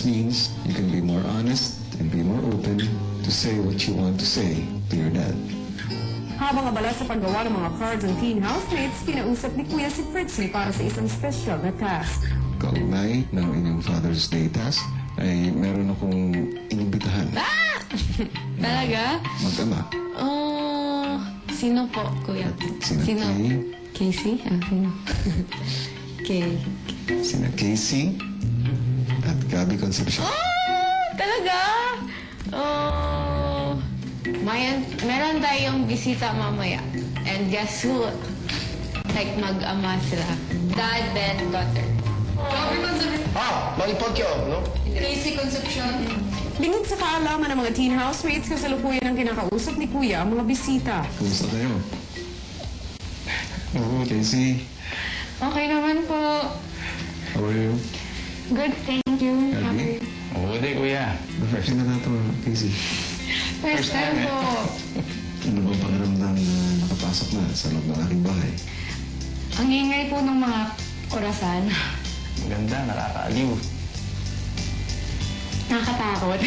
This means you can be more honest and be more open to say what you want to say to your dad. Habang abala sa paggawa ng mga cards ng teen housemates, kinausap ni Kuya si Fritzy para sa isang special na task. Kaugnay ng inyong Father's Day task ay meron akong inimbitahan. Ah! Talaga? Mag-ama. Oh, sino po, Kuya? Sino? Casey? Ah, sino? Sina Casey at Gabby Concepcion. Oh, talaga? Oh, meron tayong bisita mamaya. And guess who? Like, mag-ama sila. Dad, then daughter. Gabby Concepcion. Ah, Malipagyo, no? Casey Concepcion. Lingid sa kaalaman ng mga teen housemates, kasalukuyan ang kinakausap ni Kuya ang mga bisita. Kumusta kayo? Oo, Casey. Okay naman po. How are you? Good, thank you. Gabby? Mabuti, kuya. Refreshing na nato, Casey. First time po. Ano ba pakiramdam na nakapasok na sa loob ng aking bahay? Ang ingay po ng mga orasan. Maganda, nakakaaliw. Nakakatakot.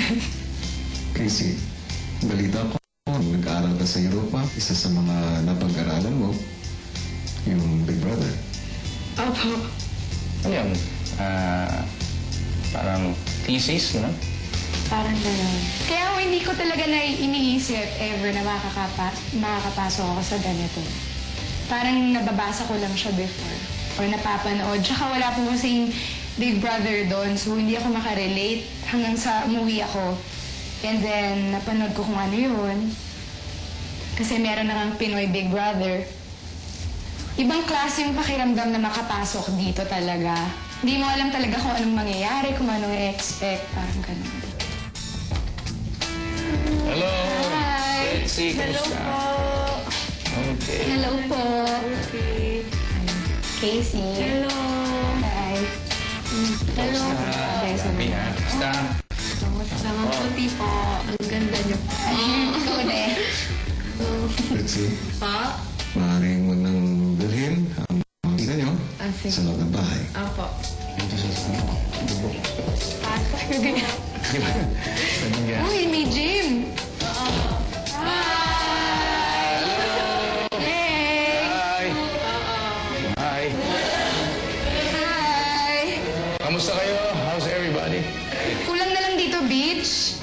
Casey, balita ko, nag-aaral ka sa Europa, isa sa mga napag-aralan mo, yung Big Brother. Opo. Ano yun? Parang thesis, no? Parang gano'n. Kaya hindi ko talaga na iniisip ever na makakapasok ako sa ganito. Parang nababasa ko lang siya before. Or napapanood. Tsaka wala po kasing Big Brother doon. So hindi ako makarelate hanggang sa umuwi ako. And then napanood ko kung ano yun. Kasi meron na kang Pinoy Big Brother. Ibang klase yung pakiramdam na makapasok dito talaga. Hindi mo alam talaga kung anong mangyayari, kung anong i-expect. Parang gano'n. Hello! Hi! Betsy, Hello kamusta? po! Okay. Hello po! Okay. Casey! Hello. Hi! Hello! Happy, ha? Basta. Kamusta? Mabuti po. Ang ganda niyo po. Ikaw din. Betsy, Pa? maaaring mo nang dalhin ang mga isa nyo sige. sa loob ng bahay. Apo. Dito sa bubok. Di ba? Pwede nga. Uy, may gym! Hi! Hey! Hi! Hi! Hi! Kamusta kayo? How's everybody? Kulang na lang dito, beach.